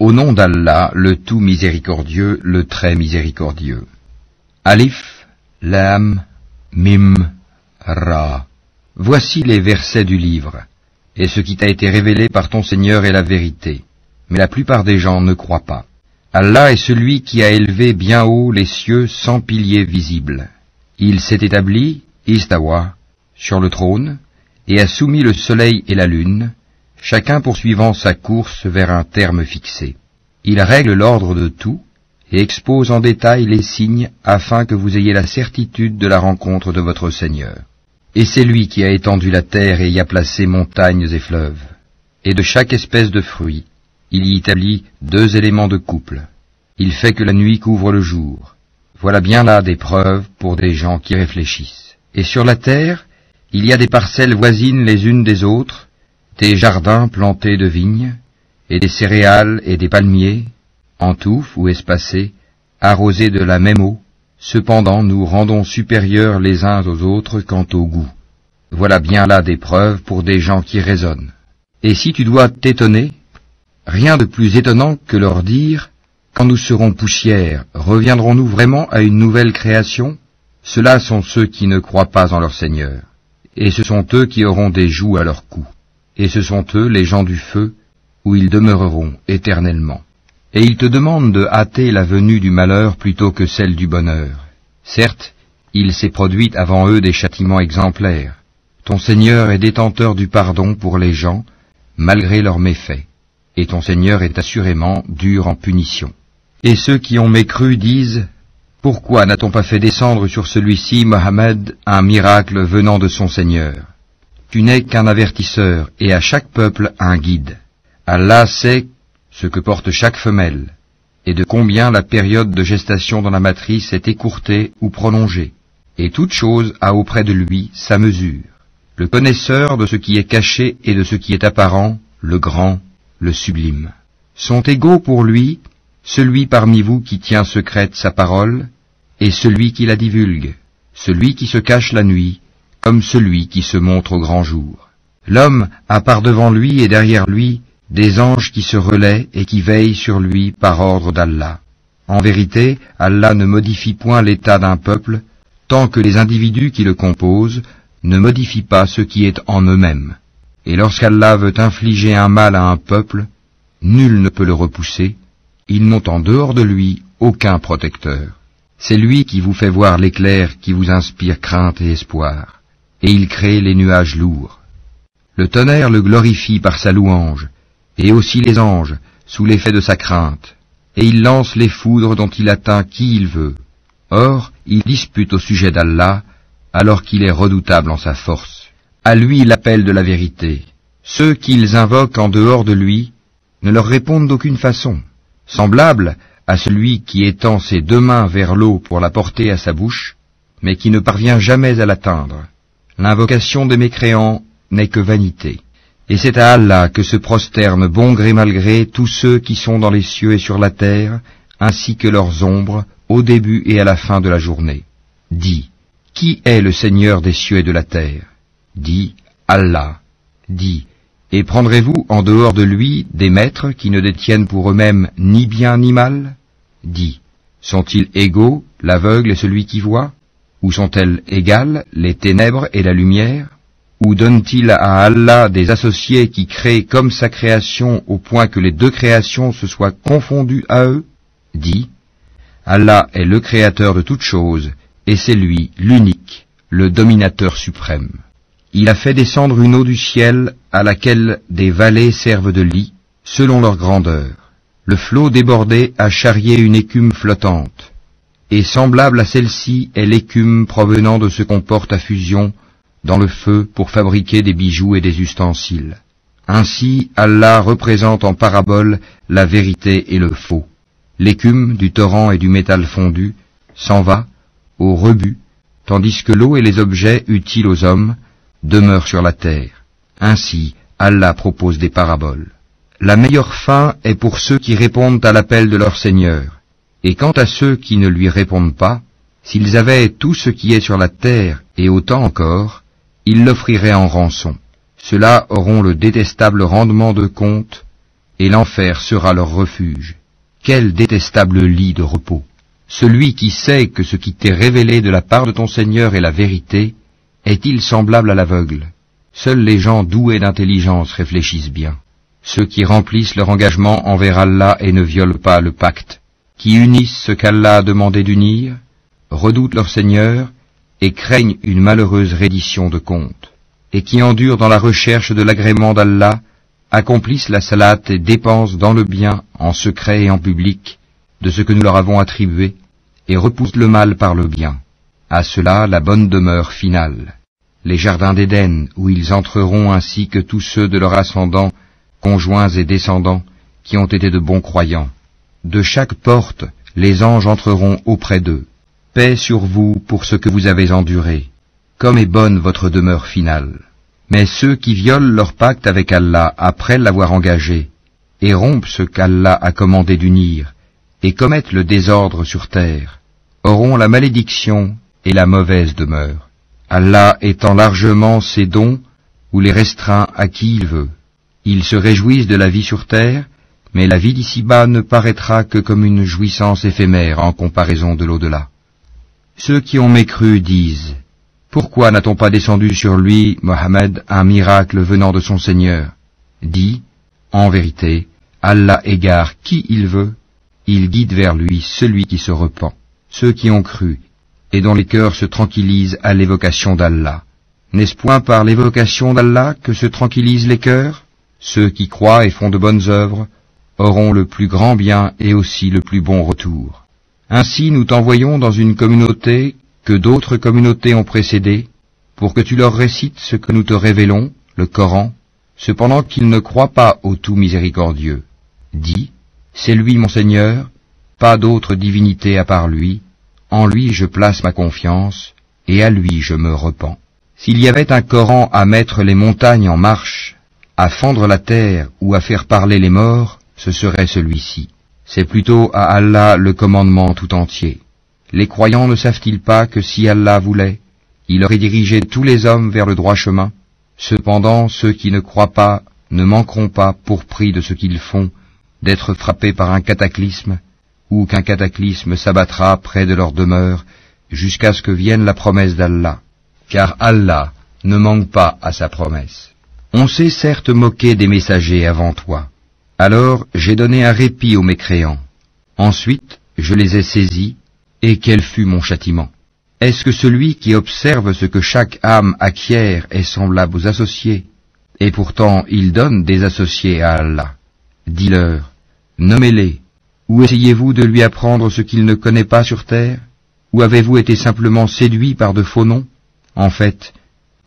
Au nom d'Allah, le tout miséricordieux, le très miséricordieux. Alif, Lam, Mim, Ra. Voici les versets du livre, et ce qui t'a été révélé par ton Seigneur est la vérité, mais la plupart des gens ne croient pas. Allah est celui qui a élevé bien haut les cieux sans piliers visibles. Il s'est établi, Istawa, sur le trône, et a soumis le soleil et la lune, chacun poursuivant sa course vers un terme fixé. Il règle l'ordre de tout, et expose en détail les signes afin que vous ayez la certitude de la rencontre de votre Seigneur. Et c'est lui qui a étendu la terre et y a placé montagnes et fleuves. Et de chaque espèce de fruit, il y établit 2 éléments de couple. Il fait que la nuit couvre le jour. Voilà bien là des preuves pour des gens qui réfléchissent. Et sur la terre, il y a des parcelles voisines les unes des autres, des jardins plantés de vignes, et des céréales et des palmiers, en touffes ou espacés, arrosés de la même eau. Cependant, nous rendons supérieurs les uns aux autres quant au goût. Voilà bien là des preuves pour des gens qui raisonnent. Et si tu dois t'étonner, rien de plus étonnant que leur dire, quand nous serons poussière, reviendrons-nous vraiment à une nouvelle création? Ceux-là sont ceux qui ne croient pas en leur Seigneur. Et ce sont eux qui auront des jougs à leur cou. Et ce sont eux les gens du feu, où ils demeureront éternellement. Et ils te demandent de hâter la venue du malheur plutôt que celle du bonheur. Certes, il s'est produit avant eux des châtiments exemplaires. Ton Seigneur est détenteur du pardon pour les gens, malgré leurs méfaits. Et ton Seigneur est assurément dur en punition. Et ceux qui ont mécru disent, « Pourquoi n'a-t-on pas fait descendre sur celui-ci, Mohammed, un miracle venant de son Seigneur? Tu n'es qu'un avertisseur, et à chaque peuple un guide. Allah sait ce que porte chaque femelle, et de combien la période de gestation dans la matrice est écourtée ou prolongée, et toute chose a auprès de lui sa mesure. Le connaisseur de ce qui est caché et de ce qui est apparent, le grand, le sublime. Sont égaux pour lui celui parmi vous qui tient secrète sa parole, et celui qui la divulgue, celui qui se cache la nuit, comme celui qui se montre au grand jour. L'homme a par devant lui et derrière lui des anges qui se relaient et qui veillent sur lui par ordre d'Allah. En vérité, Allah ne modifie point l'état d'un peuple, tant que les individus qui le composent ne modifient pas ce qui est en eux-mêmes. Et lorsqu'Allah veut infliger un mal à un peuple, nul ne peut le repousser, ils n'ont en dehors de lui aucun protecteur. C'est lui qui vous fait voir l'éclair qui vous inspire crainte et espoir, et il crée les nuages lourds. Le tonnerre le glorifie par sa louange, et aussi les anges, sous l'effet de sa crainte, et il lance les foudres dont il atteint qui il veut. Or, il dispute au sujet d'Allah, alors qu'il est redoutable en sa force. À lui l'appel de la vérité. Ceux qu'ils invoquent en dehors de lui ne leur répondent d'aucune façon. Semblable à celui qui étend ses 2 mains vers l'eau pour la porter à sa bouche, mais qui ne parvient jamais à l'atteindre. L'invocation des mécréants n'est que vanité. Et c'est à Allah que se prosternent bon gré mal gré tous ceux qui sont dans les cieux et sur la terre, ainsi que leurs ombres, au début et à la fin de la journée. Dis, qui est le Seigneur des cieux et de la terre? Dis, Allah. Dis, et prendrez-vous en dehors de lui des maîtres qui ne détiennent pour eux-mêmes ni bien ni mal? Dis, sont-ils égaux, l'aveugle et celui qui voit? Ou sont-elles égales, les ténèbres et la lumière? Ou donne-t-il à Allah des associés qui créent comme sa création au point que les 2 créations se soient confondues à eux? Dis, Allah est le créateur de toutes choses, et c'est lui, l'unique, le dominateur suprême. Il a fait descendre une eau du ciel à laquelle des vallées servent de lit, selon leur grandeur. Le flot débordé a charrié une écume flottante, et semblable à celle-ci est l'écume provenant de ce qu'on porte à fusion dans le feu pour fabriquer des bijoux et des ustensiles. Ainsi, Allah représente en parabole la vérité et le faux. L'écume du torrent et du métal fondu s'en va au rebut, tandis que l'eau et les objets utiles aux hommes demeurent sur la terre. Ainsi, Allah propose des paraboles. La meilleure fin est pour ceux qui répondent à l'appel de leur Seigneur. Et quant à ceux qui ne lui répondent pas, s'ils avaient tout ce qui est sur la terre et autant encore, ils l'offriraient en rançon. Ceux-là auront le détestable rendement de compte et l'enfer sera leur refuge. Quel détestable lit de repos! Celui qui sait que ce qui t'est révélé de la part de ton Seigneur est la vérité, est-il semblable à l'aveugle? Seuls les gens doués d'intelligence réfléchissent bien. Ceux qui remplissent leur engagement envers Allah et ne violent pas le pacte, qui unissent ce qu'Allah a demandé d'unir, redoutent leur Seigneur et craignent une malheureuse reddition de compte, et qui endurent dans la recherche de l'agrément d'Allah, accomplissent la salate et dépensent dans le bien, en secret et en public, de ce que nous leur avons attribué, et repoussent le mal par le bien. À cela la bonne demeure finale, les jardins d'Éden, où ils entreront ainsi que tous ceux de leurs ascendants, conjoints et descendants, qui ont été de bons croyants. De chaque porte, les anges entreront auprès d'eux. Paix sur vous pour ce que vous avez enduré. Comme est bonne votre demeure finale. Mais ceux qui violent leur pacte avec Allah après l'avoir engagé, et rompent ce qu'Allah a commandé d'unir, et commettent le désordre sur terre, auront la malédiction et la mauvaise demeure. Allah étend largement ses dons ou les restreint à qui il veut. Ils se réjouissent de la vie sur terre, mais la vie d'ici-bas ne paraîtra que comme une jouissance éphémère en comparaison de l'au-delà. Ceux qui ont mécru disent: pourquoi n'a-t-on pas descendu sur lui, Mohammed, un miracle venant de son Seigneur? Dis: en vérité, Allah égare qui il veut, il guide vers lui celui qui se repent. Ceux qui ont cru, et dont les cœurs se tranquillisent à l'évocation d'Allah. N'est-ce point par l'évocation d'Allah que se tranquillisent les cœurs? Ceux qui croient et font de bonnes œuvres auront le plus grand bien et aussi le plus bon retour. Ainsi nous t'envoyons dans une communauté que d'autres communautés ont précédé, pour que tu leur récites ce que nous te révélons, le Coran, cependant qu'ils ne croient pas au tout miséricordieux. Dis: c'est lui mon Seigneur, pas d'autre divinité à part lui, en lui je place ma confiance, et à lui je me repens. S'il y avait un Coran à mettre les montagnes en marche, à fendre la terre ou à faire parler les morts, ce serait celui-ci. C'est plutôt à Allah le commandement tout entier. Les croyants ne savent-ils pas que si Allah voulait, il aurait dirigé tous les hommes vers le droit chemin? Cependant, ceux qui ne croient pas ne manqueront pas, pour prix de ce qu'ils font, d'être frappés par un cataclysme, ou qu'un cataclysme s'abattra près de leur demeure, jusqu'à ce que vienne la promesse d'Allah. Car Allah ne manque pas à sa promesse. On s'est certes moqué des messagers avant toi. Alors j'ai donné un répit aux mécréants. Ensuite, je les ai saisis, et quel fut mon châtiment? Est-ce que celui qui observe ce que chaque âme acquiert est semblable aux associés? Et pourtant il donne des associés à Allah. Dis-leur: nommez-les. Ou essayez-vous de lui apprendre ce qu'il ne connaît pas sur terre? Ou avez-vous été simplement séduits par de faux noms? En fait,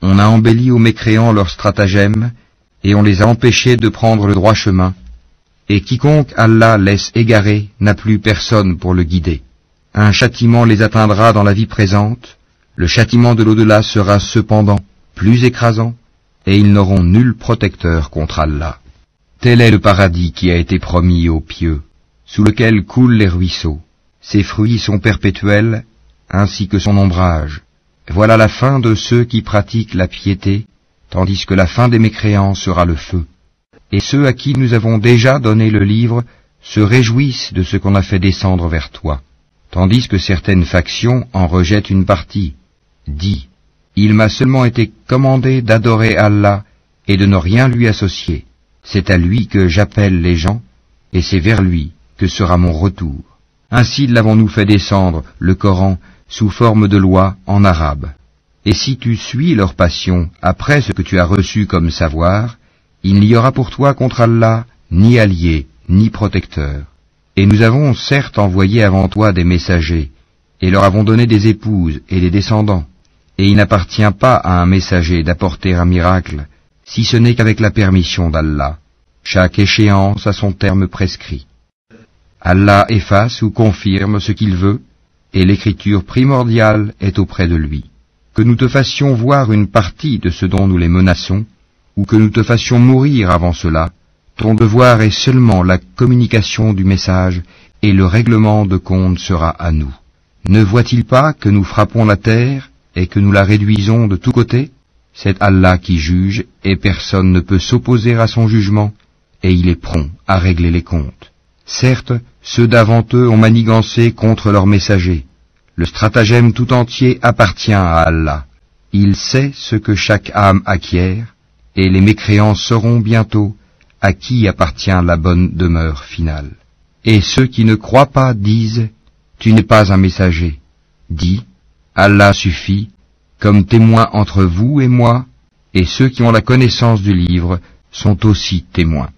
on a embelli aux mécréants leurs stratagèmes, et on les a empêchés de prendre le droit chemin. Et quiconque Allah laisse égarer n'a plus personne pour le guider. Un châtiment les atteindra dans la vie présente, le châtiment de l'au-delà sera cependant plus écrasant, et ils n'auront nul protecteur contre Allah. Tel est le paradis qui a été promis aux pieux, sous lequel coulent les ruisseaux. Ses fruits sont perpétuels, ainsi que son ombrage. Voilà la fin de ceux qui pratiquent la piété, tandis que la fin des mécréants sera le feu. Et ceux à qui nous avons déjà donné le livre se réjouissent de ce qu'on a fait descendre vers toi, tandis que certaines factions en rejettent une partie. Dis: il m'a seulement été commandé d'adorer Allah et de ne rien lui associer. C'est à lui que j'appelle les gens, et c'est vers lui que sera mon retour. Ainsi l'avons-nous fait descendre, le Coran, sous forme de loi en arabe. Et si tu suis leur passion après ce que tu as reçu comme savoir, il n'y aura pour toi contre Allah ni allié, ni protecteur. Et nous avons certes envoyé avant toi des messagers, et leur avons donné des épouses et des descendants, et il n'appartient pas à un messager d'apporter un miracle, si ce n'est qu'avec la permission d'Allah. Chaque échéance a son terme prescrit. Allah efface ou confirme ce qu'il veut, et l'écriture primordiale est auprès de lui. Que nous te fassions voir une partie de ce dont nous les menaçons, ou que nous te fassions mourir avant cela, ton devoir est seulement la communication du message, et le règlement de compte sera à nous. Ne voit-il pas que nous frappons la terre, et que nous la réduisons de tous côtés? C'est Allah qui juge, et personne ne peut s'opposer à son jugement, et il est prompt à régler les comptes. Certes, ceux d'avant eux ont manigancé contre leurs messagers. Le stratagème tout entier appartient à Allah. Il sait ce que chaque âme acquiert, et les mécréants sauront bientôt à qui appartient la bonne demeure finale. Et ceux qui ne croient pas disent, tu n'es pas un messager. Dis, Allah suffit, comme témoin entre vous et moi, et ceux qui ont la connaissance du livre sont aussi témoins.